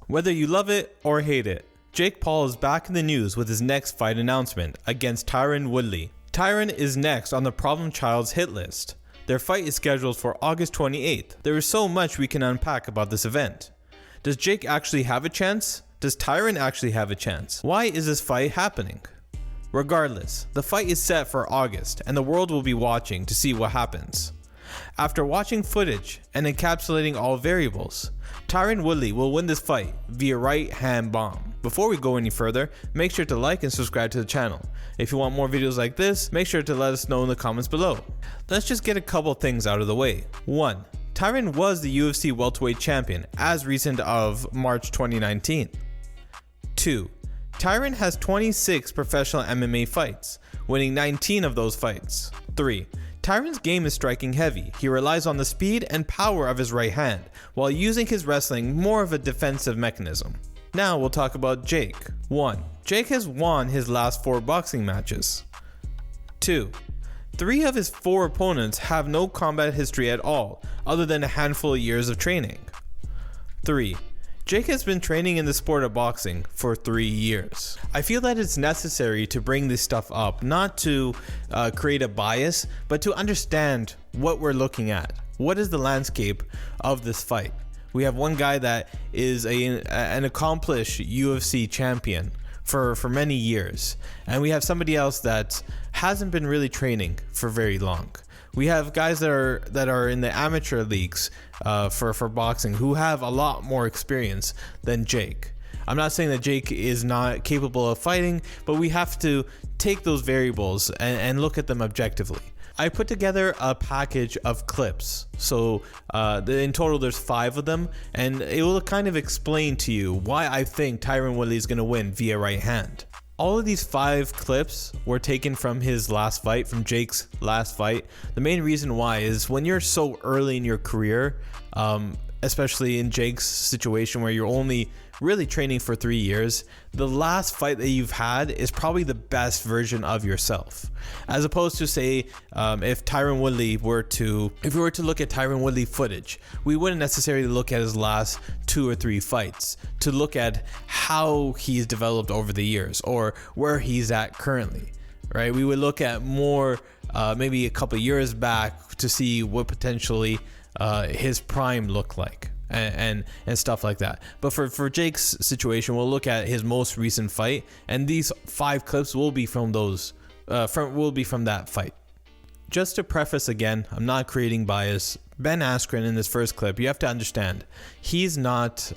Whether you love it or hate it, Jake Paul is back in the news with his next fight announcement against Tyron Woodley. Tyron is next on the Problem Child's hit list. Their fight is scheduled for August 28th. There is so much we can unpack about this event. Does Jake actually have a chance? Does Tyron actually have a chance? Why is this fight happening? Regardless, the fight is set for August and the world will be watching to see what happens. After watching footage and encapsulating all variables, Tyron Woodley will win this fight via right hand bomb. Before we go any further, make sure to like and subscribe to the channel. If you want more videos like this, make sure to let us know in the comments below. Let's just get a couple things out of the way. 1. Tyron was the UFC welterweight champion as recent of March 2019. 2. Tyron has 26 professional MMA fights, winning 19 of those fights. 3. Tyron's game is striking heavy. He relies on the speed and power of his right hand, while using his wrestling more of a defensive mechanism. Now we'll talk about Jake. 1. Jake has won his last 4 boxing matches. 2. 3 of his 4 opponents have no combat history at all, other than a handful of years of training. 3. Jake has been training in the sport of boxing for 3 years. I feel that it's necessary to bring this stuff up, not to create a bias, but to understand what we're looking at. What is the landscape of this fight? We have one guy that is an accomplished UFC champion for many years, and we have somebody else that hasn't been really training for very long. We have guys that are in the amateur leagues for boxing who have a lot more experience than Jake. I'm not saying that Jake is not capable of fighting, but we have to take those variables and look at them objectively. I put together a package of clips. So in total there's 5 of them, and it will kind of explain to you why I think Tyron Woodley is going to win via right hand. All of these 5 clips were taken from his last fight, from Jake's last fight. The main reason why is when you're so early in your career, especially in Jake's situation where you're only really training for 3 years, the last fight that you've had is probably the best version of yourself. As opposed to, say, if Tyron Woodley if we were to look at Tyron Woodley footage, we wouldn't necessarily look at his last 2 or 3 fights to look at how he's developed over the years or where he's at currently, right? We would look at more maybe a couple years back to see what potentially his prime looked like. And stuff like that. But for Jake's situation, we'll look at his most recent fight, and these 5 clips will be from that fight. Just to preface again, I'm not creating bias. Ben Askren in this first clip, you have to understand, he's not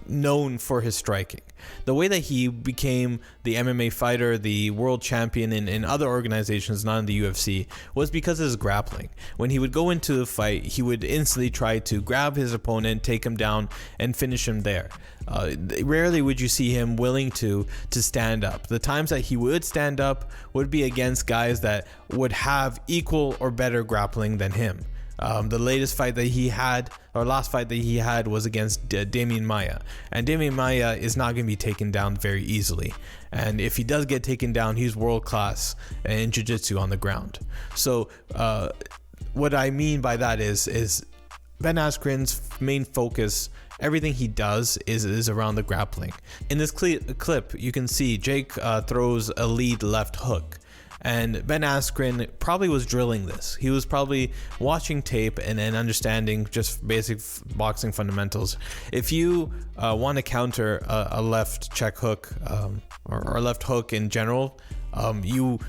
known for his striking. The way that he became the MMA fighter, the world champion in other organizations, not in the UFC, was because of his grappling. When he would go into the fight, he would instantly try to grab his opponent, take him down, and finish him there. Rarely would you see him willing to stand up. The times that he would stand up would be against guys that would have equal or better grappling than him. The latest fight that he had, or last fight that he had, was against Damian Maia, and Damian Maia is not going to be taken down very easily, and if he does get taken down, he's world class in jiu-jitsu on the ground. So what I mean by that is Ben Askren's main focus, everything he does is around the grappling. In this clip you can see Jake throws a lead left hook, and Ben Askren probably was drilling this. He was probably watching tape and understanding just basic boxing fundamentals. If you want to counter a left check hook or left hook in general, you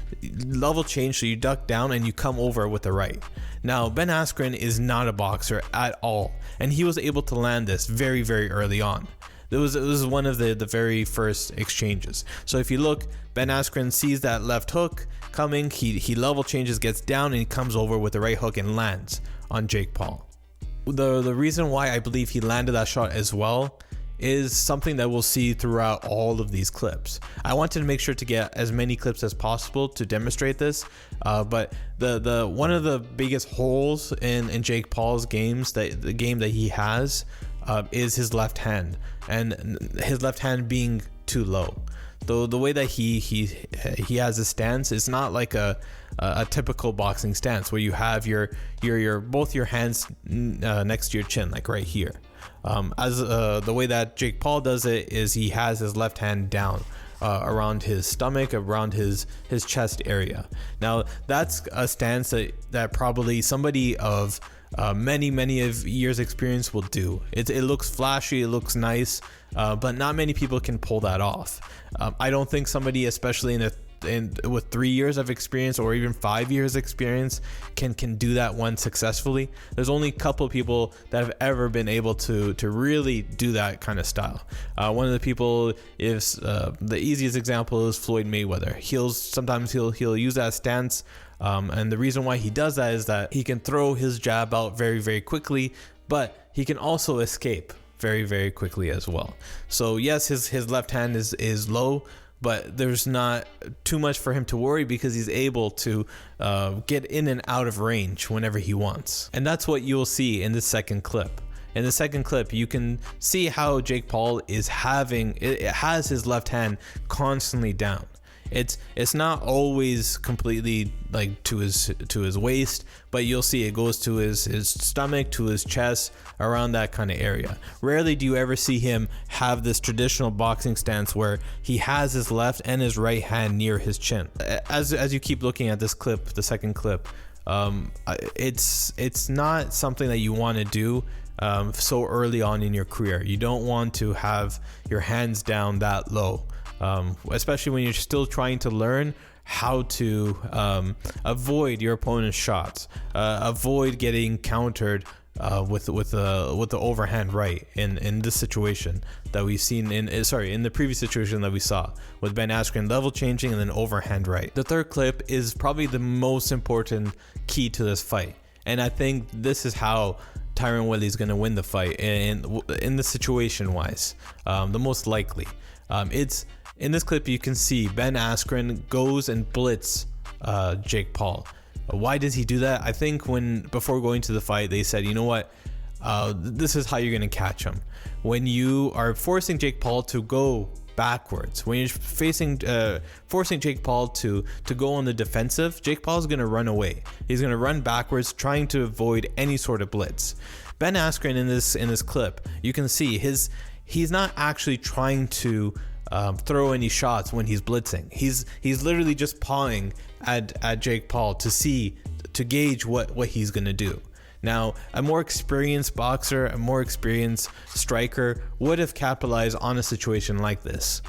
level change, so you duck down and you come over with the right. Now, Ben Askren is not a boxer at all, and he was able to land this very, very early on. It was one of the very first exchanges. So if you look, Ben Askren sees that left hook coming, he level changes, gets down, and he comes over with the right hook and lands on Jake Paul. The reason why I believe he landed that shot as well is something that we'll see throughout all of these clips. I wanted to make sure to get as many clips as possible to demonstrate this, but the one of the biggest holes in Jake Paul's games, the game that he has, is his left hand, and his left hand being too low. Though the way that he has a stance is not like a typical boxing stance where you have your both your hands next to your chin, like right here. The way that Jake Paul does it is he has his left hand down around his stomach, around his chest area. Now that's a stance that probably somebody of many of years experience will do. It looks flashy, it looks nice, but not many people can pull that off. I don't think somebody, especially with 3 years of experience or even 5 years experience, can do that one successfully. There's only a couple of people that have ever been able to really do that kind of style. One of the people is the easiest example is Floyd Mayweather. Sometimes he'll use that stance, and the reason why he does that is that he can throw his jab out very quickly, but he can also escape very quickly as well. So yes, his left hand is low, but there's not too much for him to worry because he's able to get in and out of range whenever he wants. And that's what you'll see in the second clip. In the second clip, you can see how Jake Paul has his left hand constantly down. It's not always completely like to his waist, but you'll see it goes to his stomach, to his chest, around that kind of area. Rarely do you ever see him have this traditional boxing stance where he has his left and his right hand near his chin. As you keep looking at this clip, the second clip, it's not something that you want to do so early on in your career. You don't want to have your hands down that low. Especially when you're still trying to learn how to avoid your opponent's shots, avoid getting countered with the overhand right in this situation that we've seen in the previous situation that we saw with Ben Askren level changing and then overhand right. The third clip is probably the most important key to this fight, and I think this is how Tyron Woodley is going to win the fight in the situation wise, the most likely. It's in this clip you can see Ben Askren goes and blitz Jake Paul. Why does he do that? I think before going to the fight they said, you know what, this is how you're going to catch him. When you are forcing Jake Paul to go backwards, when you're forcing Jake Paul to go on the defensive, Jake Paul is going to run away. He's going to run backwards, trying to avoid any sort of blitz. Ben Askren in this clip, you can see he's not actually trying to throw any shots when he's blitzing. He's literally just pawing at Jake Paul to gauge what he's gonna do. Now, a more experienced boxer, a more experienced striker would have capitalized on a situation like this.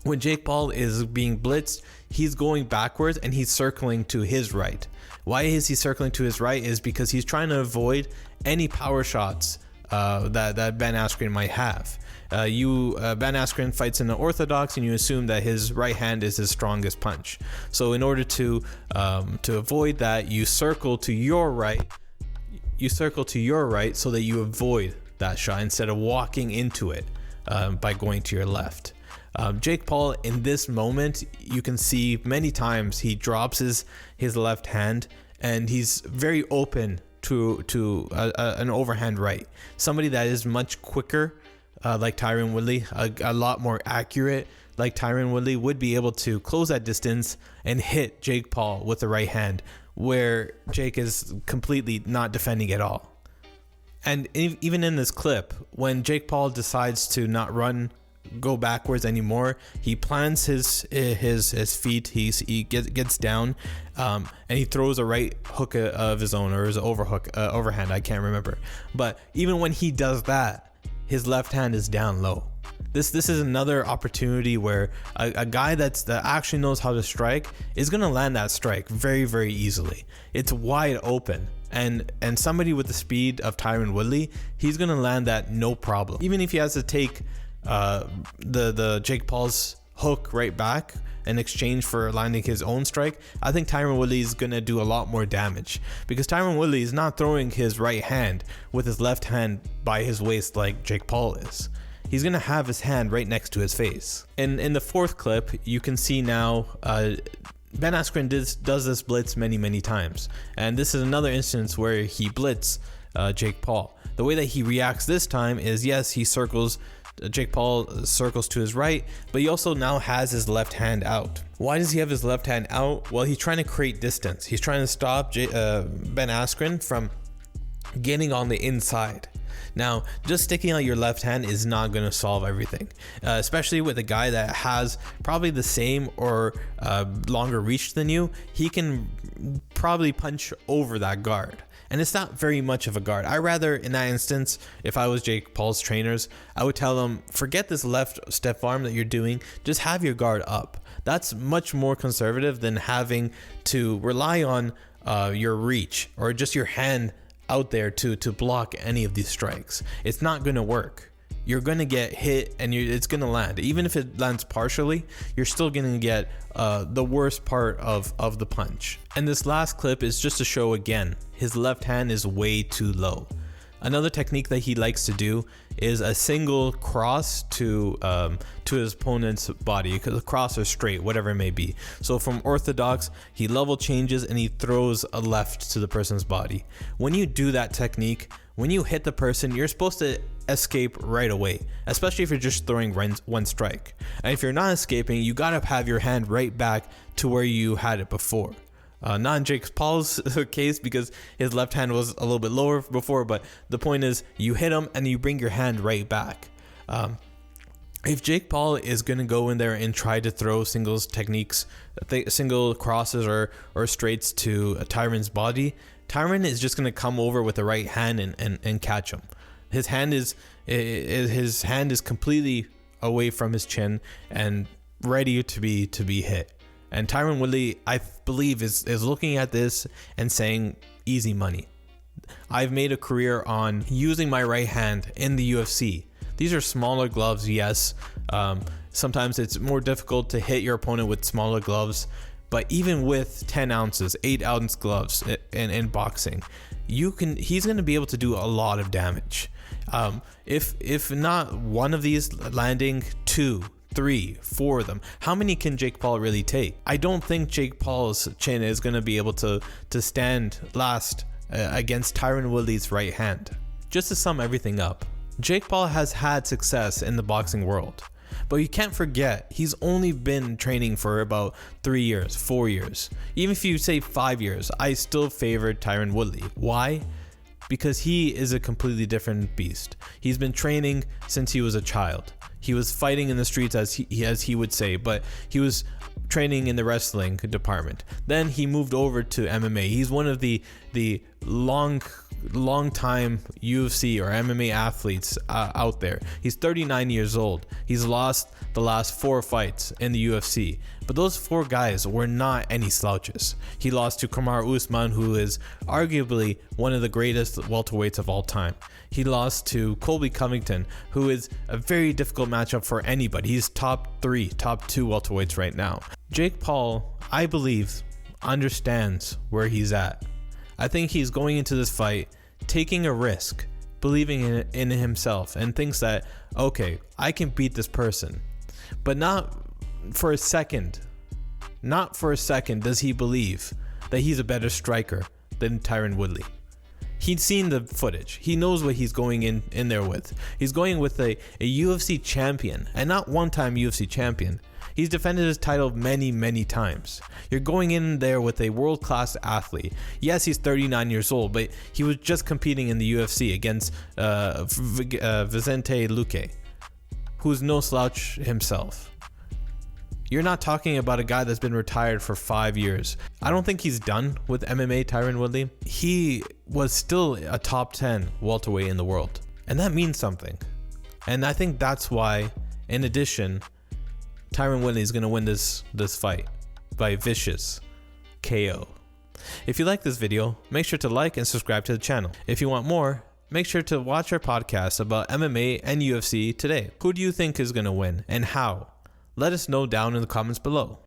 When Jake Paul is being blitzed, he's going backwards and he's circling to his right. Why is he circling to his right? Is because he's trying to avoid any power shots that Ben Askren might have. Ben Askren fights in the orthodox, and you assume that his right hand is his strongest punch. So in order to avoid that, you circle to your right. So that you avoid that shot instead of walking into it by going to your left. Jake Paul in this moment, you can see many times he drops his left hand and he's very open to an overhand right. Somebody that is much quicker, like Tyron Woodley, a lot more accurate, like Tyron Woodley, would be able to close that distance and hit Jake Paul with the right hand, where Jake is completely not defending at all. And even in this clip, when Jake Paul decides to not go backwards anymore, he plants his feet, he gets down, and he throws a right hook of his own, or his overhand, I can't remember. But even when he does that, his left hand is down low. This is another opportunity where a guy that actually knows how to strike is going to land that strike very easily. It's wide open, and somebody with the speed of Tyron Woodley, he's going to land that no problem. Even if he has to take the Jake Paul's hook right back in exchange for landing his own strike, I think Tyron Woodley is going to do a lot more damage, because Tyron Woodley is not throwing his right hand with his left hand by his waist like Jake Paul is. He's going to have his hand right next to his face. In the fourth clip, you can see now Ben Askren does this blitz many times, and this is another instance where he blitzed Jake Paul. The way that he reacts this time is, yes, Jake Paul circles to his right, but he also now has his left hand out. Why does he have his left hand out? Well, he's trying to create distance. He's trying to stop Ben Askren from getting on the inside. Now, just sticking out your left hand is not going to solve everything, especially with a guy that has probably the same or longer reach than you. He can probably punch over that guard. And it's not very much of a guard. I rather, in that instance, if I was Jake Paul's trainers, I would tell them, forget this left step arm that you're doing. Just have your guard up. That's much more conservative than having to rely on your reach or just your hand out there to block any of these strikes. It's not going to work. You're going to get hit and it's going to land. Even if it lands partially, you're still going to get the worst part of the punch. And this last clip is just to show again, his left hand is way too low. Another technique that he likes to do is a single cross to his opponent's body, because cross or straight, whatever it may be. So from orthodox, he level changes and he throws a left to the person's body. When you do that technique, when you hit the person, you're supposed to escape right away, especially if you're just throwing one strike. And if you're not escaping, you gotta have your hand right back to where you had it before. Not in Jake Paul's case, because his left hand was a little bit lower before, but the point is you hit him and you bring your hand right back. If Jake Paul is going to go in there and try to throw singles techniques, single crosses or straights to Tyron's body, Tyron is just going to come over with the right hand and catch him. His hand is completely away from his chin and ready to be hit. And Tyron Woodley, I believe, is looking at this and saying, easy money. I've made a career on using my right hand in the UFC. These are smaller gloves, yes. Sometimes it's more difficult to hit your opponent with smaller gloves. But even with 10 ounces, 8-ounce gloves in boxing, he's going to be able to do a lot of damage. If not one of these landing, 2, 3, 4 of them, how many can Jake Paul really take? I don't think Jake Paul's chin is going to be able to stand last against Tyron Woodley's right hand. Just to sum everything up, Jake Paul has had success in the boxing world, but you can't forget he's only been training for about 3 years, 4 years. Even if you say 5 years, I still favor Tyron Woodley. Why? Because he is a completely different beast. He's been training since he was a child. He was fighting in the streets, as he would say, but he was training in the wrestling department. Then he moved over to MMA. He's one of the long time UFC or MMA athletes out there. He's 39 years old. He's lost the last 4 fights in the UFC, but those 4 guys were not any slouches. He lost to Kamaru Usman, who is arguably one of the greatest welterweights of all time. He lost to Colby Covington, who is a very difficult matchup for anybody. He's top 2 welterweights right now. Jake Paul, I believe, understands where he's at. I think he's going into this fight taking a risk, believing in himself, and thinks that, okay, I can beat this person. But not for a second does he believe that he's a better striker than Tyron Woodley. He's seen the footage. He knows what he's going in there with. He's going with a UFC champion, and not one-time UFC champion. He's defended his title many, many times. You're going in there with a world-class athlete. Yes, he's 39 years old, but he was just competing in the UFC against Vicente Luque, who's no slouch himself. You're not talking about a guy that's been retired for 5 years. I don't think he's done with MMA, Tyron Woodley. He was still a top 10 welterweight in the world, and that means something. And I think that's why, in addition, Tyron Woodley is going to win this fight by vicious KO. If you like this video, make sure to like and subscribe to the channel. If you want more, make sure to watch our podcast about MMA and UFC today. Who do you think is going to win and how? Let us know down in the comments below.